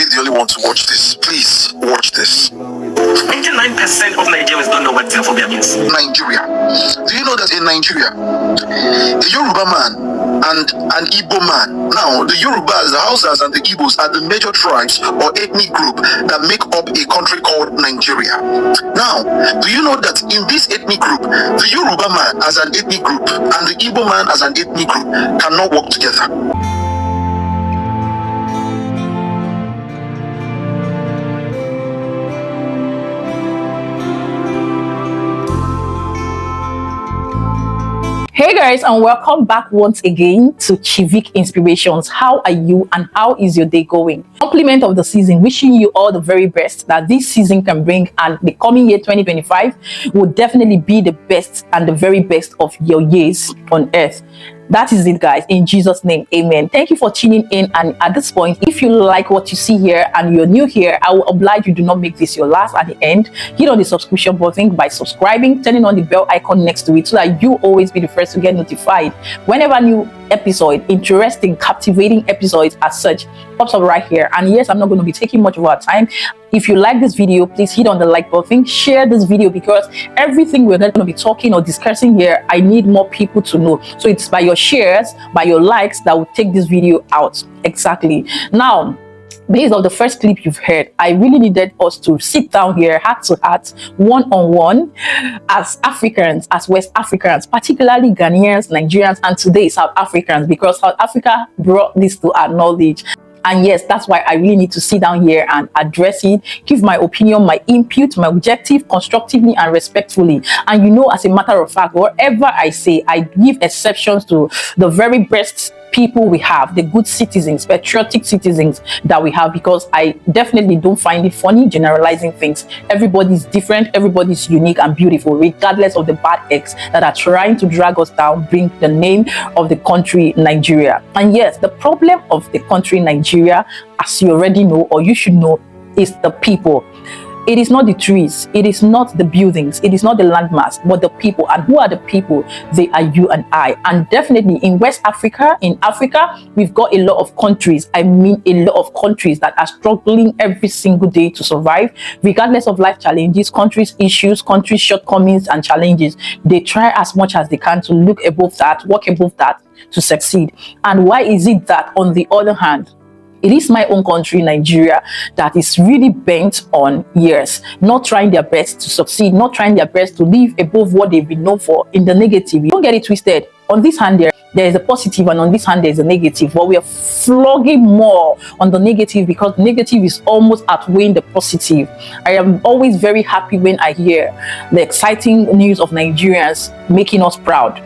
be the only one to watch this. Please watch this. 99% of Nigerians don't know what xenophobia means. Nigeria. Do you know that in Nigeria, a Yoruba man and an Igbo man, now the Yorubas, the Hausas and the Igbos are the major tribes or ethnic group that make up a country called Nigeria. Now, do you know that in this ethnic group, the Yoruba man as an ethnic group and the Igbo man as an ethnic group cannot work together? Hey guys, and welcome back once again to Chivik Inspirations. How are you and how is your day going? Compliment of the season, wishing you all the very best that this season can bring, and the coming year 2025 will definitely be the best and the very best of your years on earth. That is it, guys. In Jesus' name, amen. Thank you for tuning in. And at this point, if you like what you see here and you're new here, I will oblige you, do not make this your last. At the end, hit on the subscription button by subscribing, turning on the bell icon next to it so that you always be the first to get notified whenever new episode, interesting, captivating episodes as such, pops up right here. And yes, I'm not going to be taking much of our time. If you like this video, please hit on the like button, share this video, because everything we're going to be talking or discussing here, I need more people to know. So it's by your shares, by your likes, that will take this video out. Exactly. Now, based on the first clip you've heard, I really needed us to sit down here, heart to heart, one-on-one, as Africans, as West Africans, particularly Ghanaians, Nigerians, and today South Africans, because South Africa brought this to our knowledge. And yes, that's why I really need to sit down here and address it, give my opinion, my input, my objective, constructively and respectfully. And you know, as a matter of fact, whatever I say, I give exceptions to the very best people we have, the good citizens, patriotic citizens that we have, because I definitely don't find it funny generalizing things. Everybody's different, everybody's unique and beautiful, regardless of the bad eggs that are trying to drag us down, bring the name of the country Nigeria. And yes, the problem of the country Nigeria, as you already know, or you should know, is the people. It is not the trees, it is not the buildings, it is not the landmass, but the people. And who are the people? They are you and I. And definitely in West Africa, in Africa, we've got a lot of countries. I mean, a lot of countries that are struggling every single day to survive, regardless of life challenges, countries' issues, countries' shortcomings and challenges. They try as much as they can to look above that, walk above that, to succeed. And why is it that, on the other hand, it is my own country, Nigeria, that is really bent on years, not trying their best to succeed, not trying their best to live above what they've been known for in the negative. Don't get it twisted. On this hand, there is a positive, and on this hand, there is a negative. But we are flogging more on the negative because negative is almost outweighing the positive. I am always very happy when I hear the exciting news of Nigerians making us proud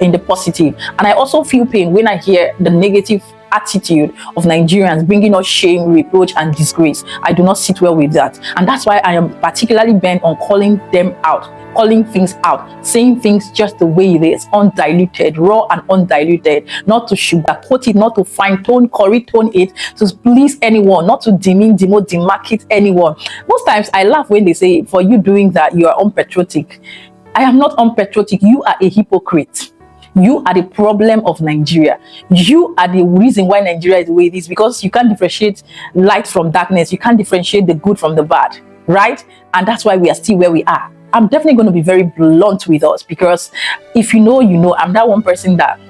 in the positive. And I also feel pain when I hear the negative attitude of Nigerians bringing us shame, reproach and disgrace. I do not sit well with that, and that's why I am particularly bent on calling them out, calling things out, saying things just the way it is, undiluted, raw and undiluted, not to sugarcoat it, not to fine tone, curry tone it to please anyone, not to demean, demote, demarcate anyone. Most times I laugh when they say, for you doing that, you are unpatriotic. I am not unpatriotic. You are a hypocrite. You are the problem of Nigeria. You are the reason why Nigeria is the way it is, because you can't differentiate light from darkness. You can't differentiate the good from the bad, right? And that's why we are still where we are. I'm definitely going to be very blunt with us, because if you know, you know, I'm that one person that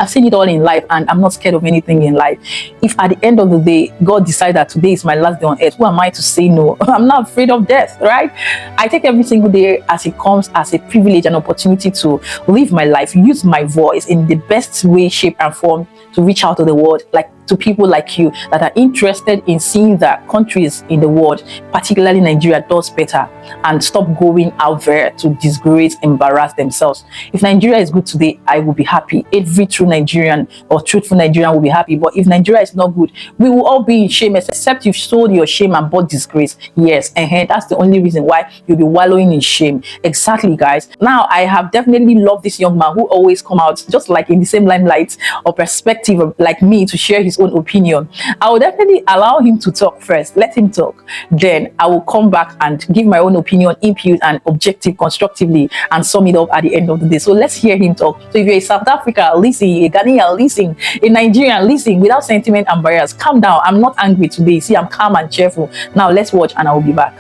I've seen it all in life, and I'm not scared of anything in life. If at the end of the day, God decides that today is my last day on earth, who am I to say no? I'm not afraid of death, right? I take every single day as it comes as a privilege and opportunity to live my life, use my voice in the best way, shape, and form to reach out to the world, like to people like you that are interested in seeing that countries in the world, particularly Nigeria, does better and stop going out there to disgrace, embarrass themselves. If Nigeria is good today, I will be happy. Every true Nigerian or truthful Nigerian will be happy. But if Nigeria is not good, we will all be in shame, except you've sold your shame and bought disgrace. Yes, and that's the only reason why you'll be wallowing in shame. Exactly, guys. Now, I have definitely loved this young man who always come out just like in the same limelight or perspective of, like me, to share his his own opinion. I will definitely allow him to talk first. Let him talk. Then I will come back and give my own opinion, input, and objective constructively, and sum it up at the end of the day. So let's hear him talk. So if you're a South African, listen. A Ghanaian, listen. A Nigerian, listen. Without sentiment and barriers. Calm down. I'm not angry today. See, I'm calm and cheerful. Now let's watch, and I will be back.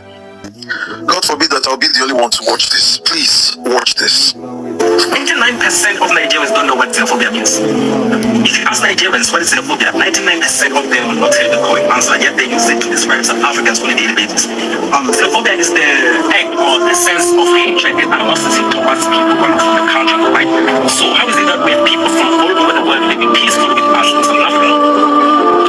God forbid that I'll be the only one to watch this. Please watch this. 99% of Nigerians don't know what xenophobia means. If you ask Nigerians what is xenophobia, 99% of them will not tell you the correct answer, yet they use it to describe South Africans on a daily basis. Xenophobia is the act or the sense of hatred and animosity towards people from the country, right? So how is it that we have people from all over the world living peacefully with us in South Africa?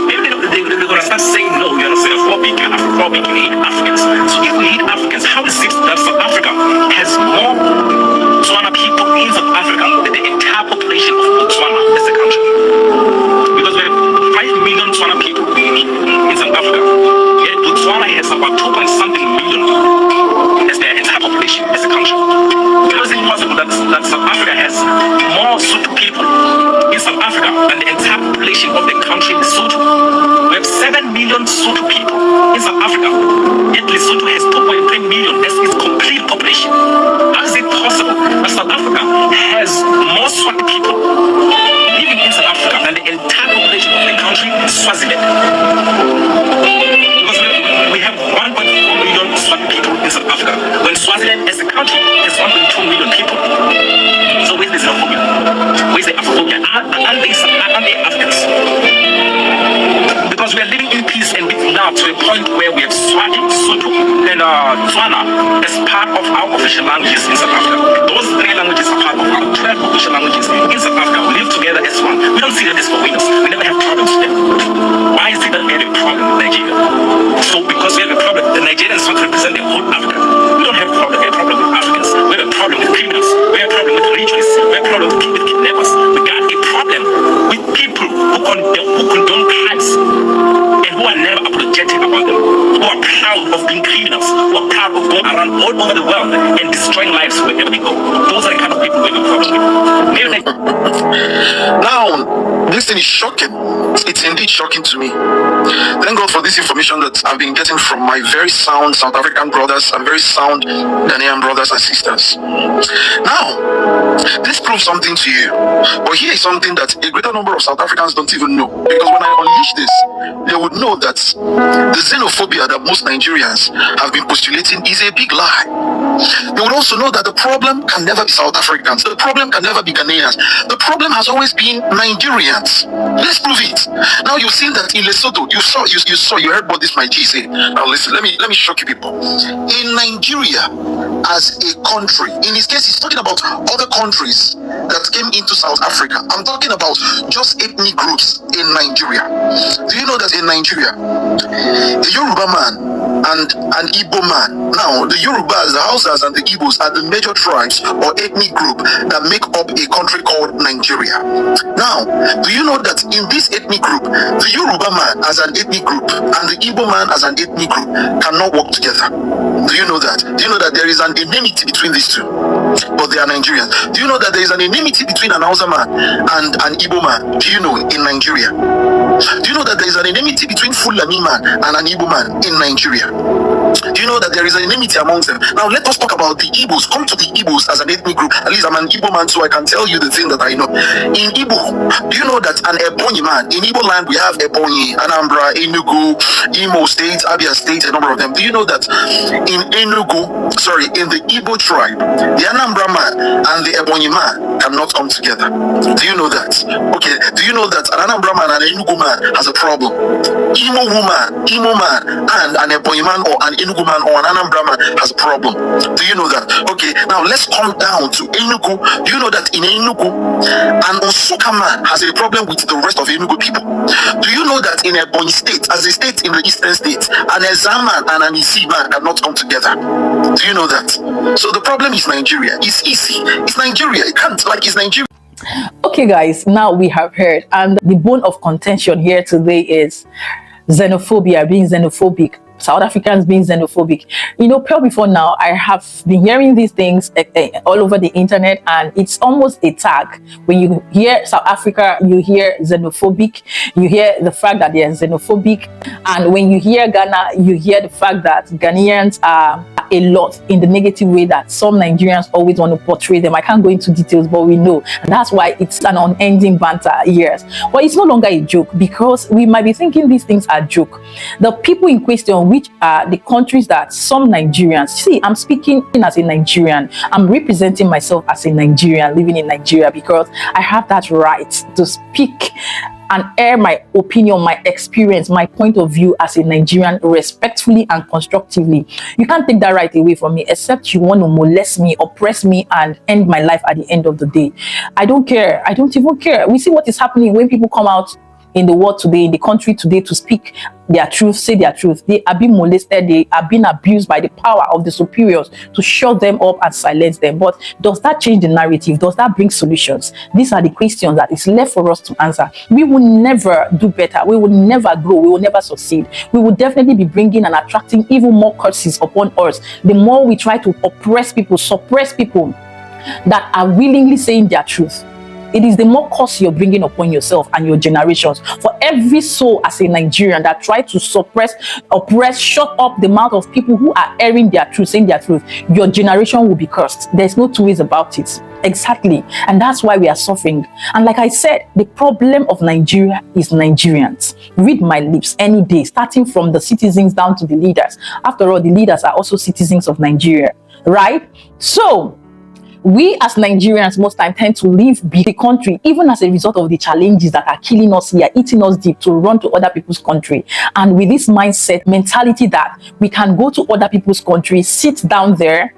Maybe they're going to start saying, no, you're xenophobic, you're Afrophobic, you hate Africans. So if we hate Africans, how is it that South Africa has more Tswana people in South Africa than the entire population of Botswana as a country? Because we have 5 million Tswana people in South Africa. Yet Botswana has about 2.something million as their entire population as a country. How is it possible that South Africa has more Sotho people in South Africa than the entire population of the country is Sotho? We have 7 million Sotho people in South Africa, yet Lesotho has 2.3 million. That's its complete population. How is it possible that South Africa has more Swati people living in South Africa than the entire population of the country, Swaziland? Because we have 1.4 million Swati people in South Africa, when Swaziland as a country has 1.2 million people. So where's the xenophobia? Where's the Afrophobia? Are they Africans? Because we are living in peace and with now to a point where we have Swati, Sotho, and Tswana as part of our official languages in South Africa. Those 3 languages are part of our 12 official languages in South Africa. We live together as one. We don't see that as for winners. We never have problems with them. Why is it that we have a problem with Nigeria? So because we have a problem, the Nigerians want to represent the whole Africa. We don't have a problem with Africans. We have a problem with criminals. We have a problem with ritualists. We have a problem with kidnappers. We got a problem with people who condone crimes and who are never apologetic about them, who are proud of being criminals, who are proud of going around all over the world and destroying lives wherever they go. Those are the kind of people we have a problem with. Now, this thing is shocking. It's indeed shocking to me. Thank God for this information that I've been getting from my very sound South African brothers and very sound Ghanaian brothers and sisters. Now, this proves something to you. But here is something that a greater number of South Africans don't even know. Because when I unleash this, they would know that the xenophobia that most Nigerians have been postulating is a big lie. They would also know that the problem can never be South Africans. The problem can never be Ghanaians. The problem has always been Nigerians. Let's prove it. Now you've seen that in Lesotho, you heard what this my G said. Now listen, let me shock you people. In Nigeria as a country, in his case, he's talking about other countries that came into South Africa. I'm talking about just ethnic groups in Nigeria. Do you know that in Nigeria, the Yoruba man and an Igbo man, now the Yorubas, the Hausas and the Igbos are the major tribes or ethnic group that make up a country called Nigeria. Now, do you know that in this ethnic group, the Yoruba man as an ethnic group and the Igbo man as an ethnic group cannot work together? Do you know that? Do you know that there is an enmity between these two? But they are Nigerians. Do you know that there is an enmity between an Hausa man and an Igbo man? Do you know in Nigeria? Do you know that there is an enmity between Fulani man and an Igbo man in Nigeria? Do you know that there is an enmity amongst them? Now let us talk about the Igbos. Come to the Igbos as an ethnic group. At least I'm an Igbo man, so I can tell you the thing that I know. In Igbo, do you know that an Ebonyi man, in Igbo land we have Ebonyi, Anambra, Enugu, Imo State, Abia State, a number of them. Do you know that in in the Igbo tribe, the Anambra man and the Ebonyi man cannot come together? Do you know that? Okay, do you know that an Anambra man and an Enugu man has a problem? Imo man and an Ebonyi man or an Enugu man or an Anambra man has a problem. Do you know that? Okay, now let's come down to Enugu. Do you know that in Enugu, an Osuka man has a problem with the rest of Enugu people? Do you know that in Ebonyi state, as a state in the eastern states, an Ezza man and an Isi man cannot come together? Do you know that? So the problem is Nigeria. It's easy. It's Nigeria. It can't, like, it's Nigeria. Okay, guys, now we have heard, and the bone of contention here today is xenophobia, being xenophobic. South Africans being xenophobic. You know, probably before now, I have been hearing these things all over the internet, and it's almost a tag. When you hear South Africa, you hear xenophobic, you hear the fact that they are xenophobic, and when you hear Ghana, you hear the fact that Ghanaians are a lot in the negative way that some Nigerians always want to portray them. I can't go into details, but we know, and that's why it's an unending banter. Yes, but it's no longer a joke, because we might be thinking these things are joke. The people in question, which are the countries that some Nigerians see, I'm speaking as a Nigerian, I'm representing myself as a Nigerian living in Nigeria, because I have that right to speak and air my opinion, my experience, my point of view as a Nigerian respectfully and constructively. You can't take that right away from me, except you want to molest me, oppress me, and end my life at the end of the day. I don't care. I don't even care. We see what is happening when people come out in the world today, in the country today, to speak their truth, say their truth. They are being molested, they are being abused by the power of the superiors to shut them up and silence them. But does that change the narrative? Does that bring solutions? These are the questions that is left for us to answer. We will never do better. We will never grow. We will never succeed. We will definitely be bringing and attracting even more curses upon us the more we try to oppress people, suppress people that are willingly saying their truth. It is the more curse you're bringing upon yourself and your generations. For every soul as a Nigerian that try to suppress, oppress, shut up the mouth of people who are airing their truth, saying their truth, your generation will be cursed. There's no two ways about it. Exactly. And that's why we are suffering. And like I said, the problem of Nigeria is Nigerians. Read my lips any day, starting from the citizens down to the leaders. After all, the leaders are also citizens of Nigeria, right? So we as Nigerians most time tend to leave the country, even as a result of the challenges that are killing us here, eating us deep, to run to other people's country. And with this mindset, mentality that we can go to other people's country, sit down there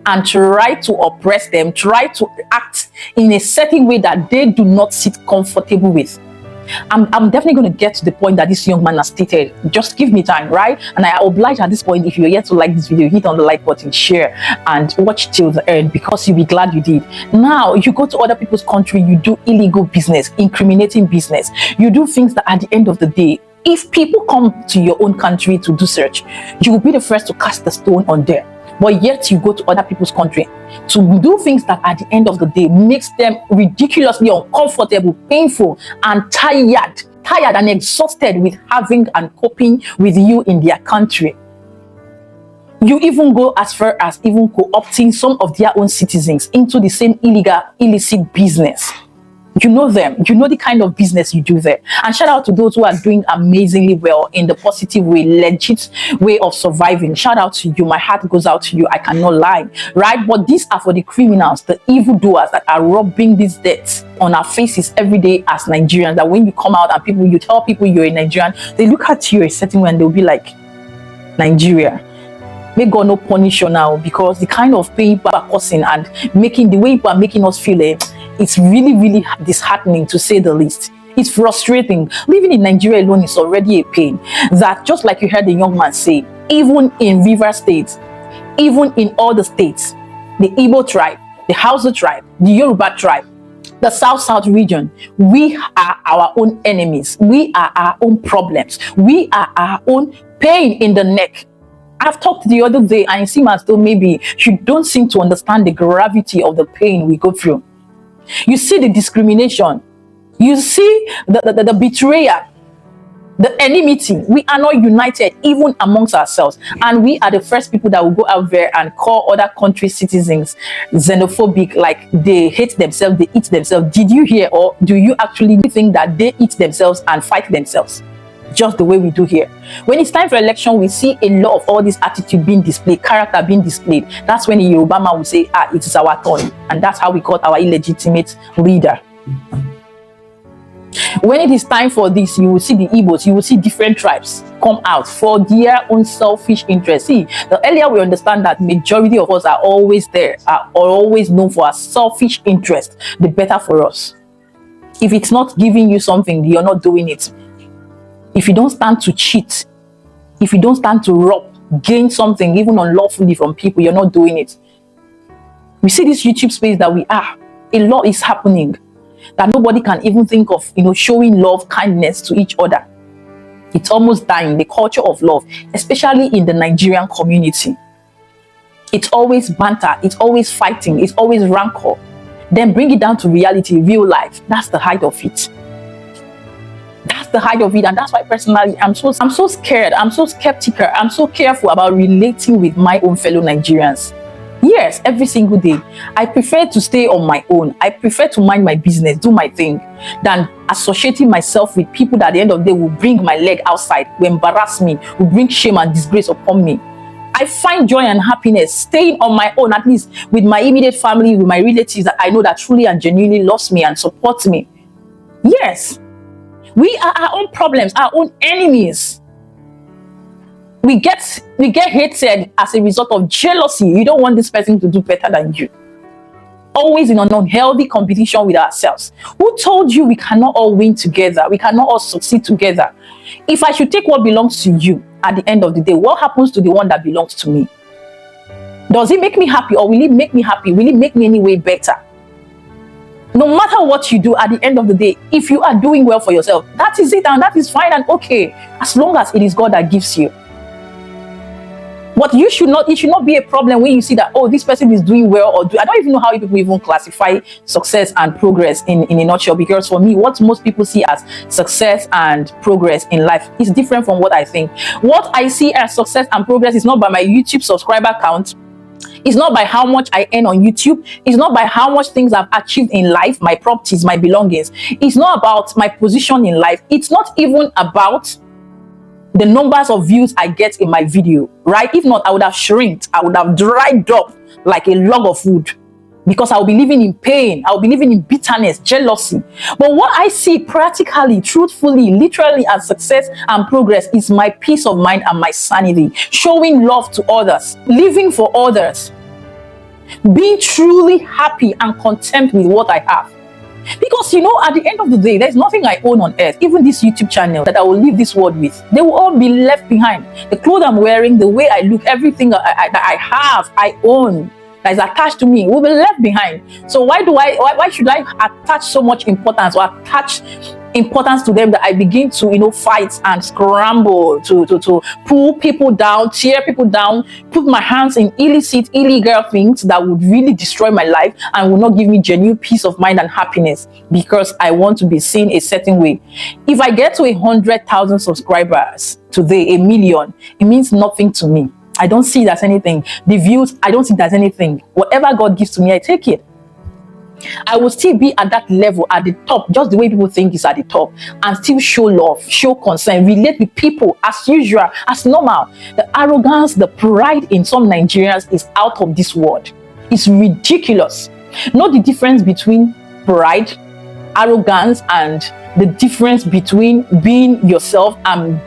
and try to oppress them, try to act in a certain way that they do not sit comfortable with. I'm definitely going to get to the point that this young man has stated. Just give me time, right? And I oblige at this point, if you're yet to like this video, hit on the like button, share, and watch till the end, because you'll be glad you did. Now, you go to other people's country, you do illegal business, incriminating business. You do things that at the end of the day, if people come to your own country to do search, you will be the first to cast the stone on them. But yet you go to other people's country to do things that at the end of the day makes them ridiculously uncomfortable, painful, and tired and exhausted with having and coping with you in their country. You even go as far as even co-opting some of their own citizens into the same illicit business. You know them, you know the kind of business you do there. And shout out to those who are doing amazingly well in the positive way, legit way of surviving. Shout out to you. My heart goes out to you. I cannot lie, right? But these are for the criminals, the evildoers that are rubbing these debts on our faces every day as Nigerians. That when you come out and you tell people you're a Nigerian, they look at you a certain way and they'll be like, Nigeria. May God not punish you now, because the kind of pain people are causing and making the way people are making us feel, it's really, really disheartening, to say the least. It's frustrating. Living in Nigeria alone is already a pain. That, just like you heard the young man say, even in River State, even in all the states, the Igbo tribe, the Hausa tribe, the Yoruba tribe, the South region, we are our own enemies. We are our own problems. We are our own pain in the neck. I've talked the other day, and it seems as though maybe you don't seem to understand the gravity of the pain we go through. You see the discrimination, you see the betrayal, the enmity. We are not united even amongst ourselves, and we are the first people that will go out there and call other country citizens xenophobic, like they hate themselves, they eat themselves. Did you hear, or do you actually think that they eat themselves and fight themselves? Just the way we do here. When it's time for election, we see a lot of all this attitude being displayed, character being displayed. That's when the Yoruba man will say, it is our turn. And that's how we got our illegitimate leader. When it is time for this, you will see the Igbos, you will see different tribes come out for their own selfish interests. See, the earlier we understand that majority of us are always there, are always known for our selfish interest, the better for us. If it's not giving you something, you're not doing it. If you don't stand to cheat, if you don't stand to rob, gain something even unlawfully from people, you're not doing it. We see this YouTube space that we are. A lot is happening that nobody can even think of, showing love, kindness to each other. It's almost dying, the culture of love, especially in the Nigerian community. It's always banter, it's always fighting, it's always rancor. Then bring it down to reality, real life. That's the height of it. That's the height of it. And that's why personally, I'm so scared, I'm so skeptical, I'm so careful about relating with my own fellow Nigerians. Yes, every single day. I prefer to stay on my own. I prefer to mind my business, do my thing, than associating myself with people that at the end of the day will bring my leg outside, will embarrass me, will bring shame and disgrace upon me. I find joy and happiness staying on my own, at least with my immediate family, with my relatives that I know that truly and genuinely loves me and supports me. Yes, we are our own problems, our own enemies. We get hated as a result of jealousy. You don't want this person to do better than you. Always in an unhealthy competition with ourselves. Who told you we cannot all win together? We cannot all succeed together. If I should take what belongs to you at the end of the day, what happens to the one that belongs to me? Does it make me happy, or will it make me happy? Will it make me any way better? No matter what you do, at the end of the day, if you are doing well for yourself, that is it, and that is fine and okay, as long as it is God that gives you. But it should not be a problem when you see that, oh, this person is doing well, or I don't even know how people even classify success and progress in a nutshell, because for me, what most people see as success and progress in life is different from what I think. What I see as success and progress is not by my YouTube subscriber count. It's not by how much I earn on YouTube. It's not by how much things I've achieved in life, my properties, my belongings. It's not about my position in life. It's not even about the numbers of views I get in my video, right? If not, I would have shrinked. I would have dried up like a log of wood, because I'll be living in pain. I'll be living in bitterness, jealousy. But what I see practically, truthfully, literally as success and progress is my peace of mind and my sanity, showing love to others, living for others, being truly happy and content with what I have. Because, at the end of the day, there's nothing I own on earth, even this YouTube channel, that I will leave this world with. They will all be left behind. The clothes I'm wearing, the way I look, everything that I have, I own, that is attached to me, will be left behind. So why should I attach so much importance, or attach importance to them, that I begin to fight and scramble to pull people down, tear people down, put my hands in illegal things that would really destroy my life and will not give me genuine peace of mind and happiness, because I want to be seen a certain way. If I get to 100,000 subscribers today, 1 million, it means nothing to me. I don't see it as anything. The views, I don't see it as anything. Whatever God gives to me, I take it. I will still be at that level, at the top, just the way people think is at the top, and still show love, show concern, relate with people as usual, as normal. The arrogance, the pride in some Nigerians is out of this world. It's ridiculous. Know the difference between pride, arrogance, and the difference between being yourself and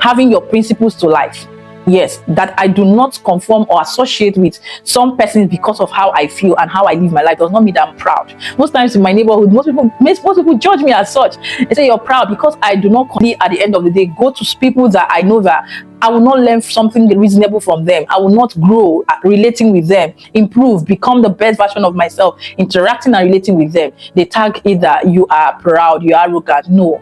having your principles to life. Yes, that I do not conform or associate with some persons because of how I feel and how I live my life does not mean that I'm proud. Most times in my neighborhood, most people judge me as such. They say you're proud, because I do not at the end of the day go to people that I know that I will not learn something reasonable from them. I will not grow relating with them, improve, become the best version of myself, interacting and relating with them. They tag either you are proud, you are arrogant. No.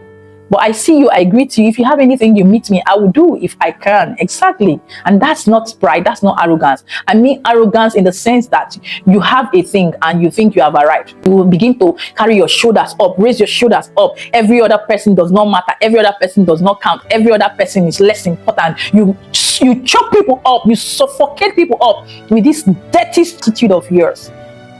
But I see you, I greet you. If you have anything, you meet me, I will do if I can. Exactly. And that's not pride, that's not arrogance. I mean arrogance in the sense that you have a thing and you think you have arrived. You will begin to carry your shoulders up, raise your shoulders up. Every other person does not matter. Every other person does not count. Every other person is less important. You chop people up, you suffocate people up with this dirty attitude of yours.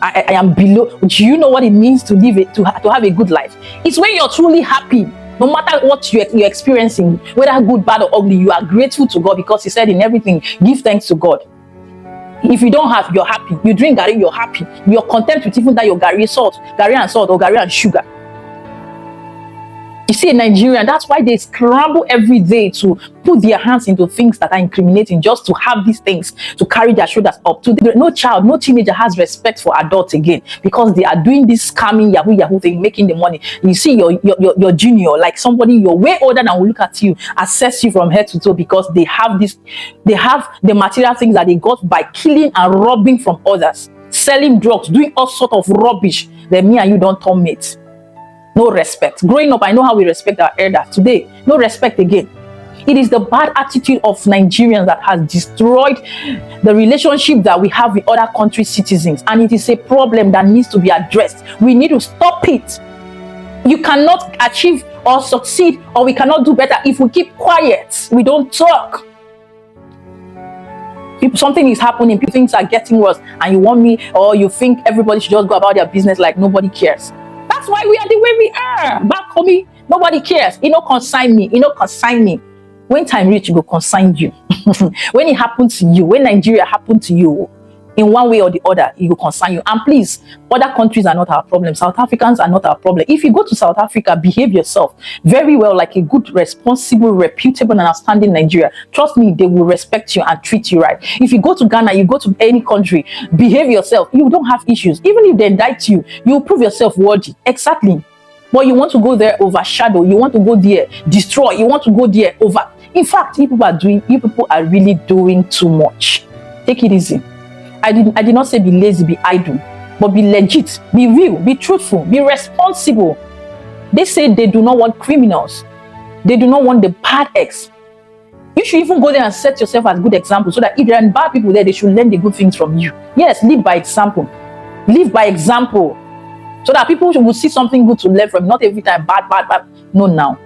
I am below. Do you know what it means to live it, to have a good life? It's when you're truly happy. No matter what you're experiencing, whether good, bad, or ugly, you are grateful to God, because He said in everything, give thanks to God. If you don't have, you're happy. You drink garri, you're happy. You're content with even that your garri and salt, or garri and sugar. You see, in Nigerian, that's why they scramble every day to put their hands into things that are incriminating, just to have these things, to carry their shoulders up. No child, no teenager has respect for adults again, because they are doing this scamming yahoo thing, making the money. You see your junior, like somebody you're way older than will look at you, assess you from head to toe, because they have the material things that they got by killing and robbing from others, selling drugs, doing all sort of rubbish. Then me and you don't turn mates. No respect. Growing up, I know how we respect our elders. Today, no respect again. It is the bad attitude of Nigerians that has destroyed the relationship that we have with other country citizens, and it is a problem that needs to be addressed. We need to stop it. You cannot achieve or succeed, or we cannot do better if we keep quiet. We don't talk. If something is happening, things are getting worse, and you want me, or you think everybody should just go about their business like nobody cares. That's why we are the way we are. Back home, nobody cares. You know, consign me. You know, consign me. When time reach, it will consign you. When it happens to you, when Nigeria happened to you, in one way or the other, it will concern you. And please, other countries are not our problem. South Africans are not our problem. If you go to South Africa, behave yourself very well, like a good, responsible, reputable, and outstanding Nigeria. Trust me, they will respect you and treat you right. If you go to Ghana, you go to any country, behave yourself. You don't have issues. Even if they indict you, you will prove yourself worthy. Exactly. But you want to go there overshadow. You want to go there destroy. You want to go there over. In fact, you people are really doing too much. Take it easy. I did not say be lazy, be idle, but be legit, be real, be truthful, be responsible. They say they do not want criminals. They do not want the bad eggs. You should even go there and set yourself as good example, so that if there are bad people there, they should learn the good things from you. Yes, lead by example. Live by example. So that people will see something good to learn from, not every time bad. No, now.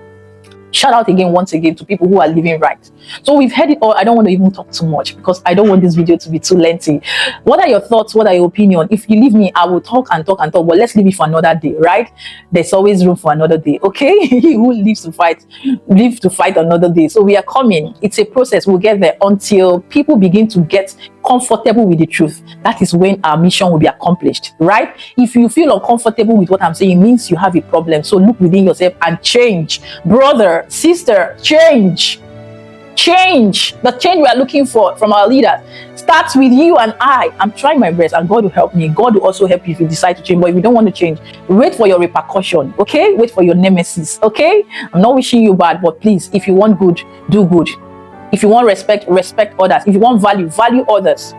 Shout out again, once again, to people who are living right. So we've heard it all. I don't want to even talk too much because I don't want this video to be too lengthy. What are your thoughts? What are your opinion? If you leave me, I will talk and talk and talk, but let's leave it for another day, right? There's always room for another day, okay? He who lives to fight, live to fight another day. So we are coming. It's a process. We'll get there until people begin to get comfortable with the truth. That is when our mission will be accomplished, right? If you feel uncomfortable with what I'm saying, it means you have a problem. So look within yourself and change. Brother, sister, change. Change. The change we are looking for from our leaders starts with you and I. I'm trying my best and God will help me. God will also help you if you decide to change. But if you don't want to change, wait for your repercussion, okay? Wait for your nemesis, okay? I'm not wishing you bad, but please, if you want good, do good. If you want respect, respect others. If you want value, value others.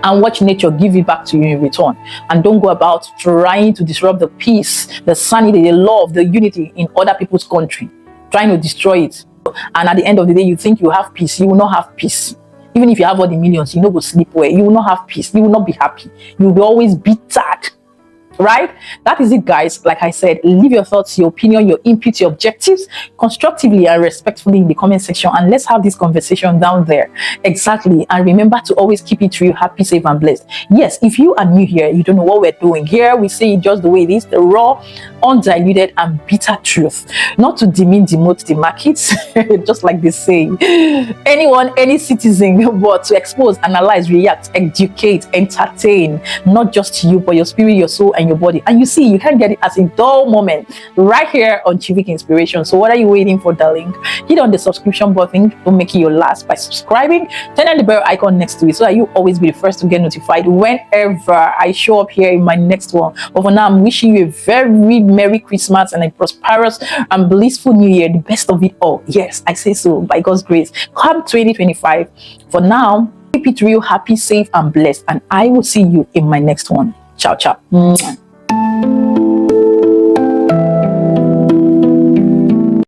And watch nature give it back to you in return. And don't go about trying to disrupt the peace, the sanity, the love, the unity in other people's country, trying to destroy it. And at the end of the day, you think you have peace. You will not have peace. Even if you have all the millions, you know, go sleep well. You will not have peace. You will not be happy. You will be always bitter. Right? That is it, guys. Like I said, leave your thoughts, your opinion, your input, your objectives constructively and respectfully in the comment section, and let's have this conversation down there. Exactly. And remember to always keep it real, happy, safe, and blessed. Yes, if you are new here, you don't know what we're doing here. We say it just the way it is, the raw, undiluted, and bitter truth. Not to demote the markets, just like they say. Anyone, any citizen, but to expose, analyze, react, educate, entertain, not just you, but your spirit, your soul, and your body. And you see, you can get it as a dull moment right here on Civic Inspiration. So what are you waiting for, darling? Hit on the subscription button. Don't make it your last by subscribing. Turn on the bell icon next to it so that you always be the first to get notified whenever I show up here in my next one. But for now, I'm wishing you a very Merry Christmas and a prosperous and blissful New Year. The best of it all. Yes, I say so, by God's grace. Come 2025. For now, keep it real, happy, safe, and blessed. And I will see you in my next one. Ciao, ciao.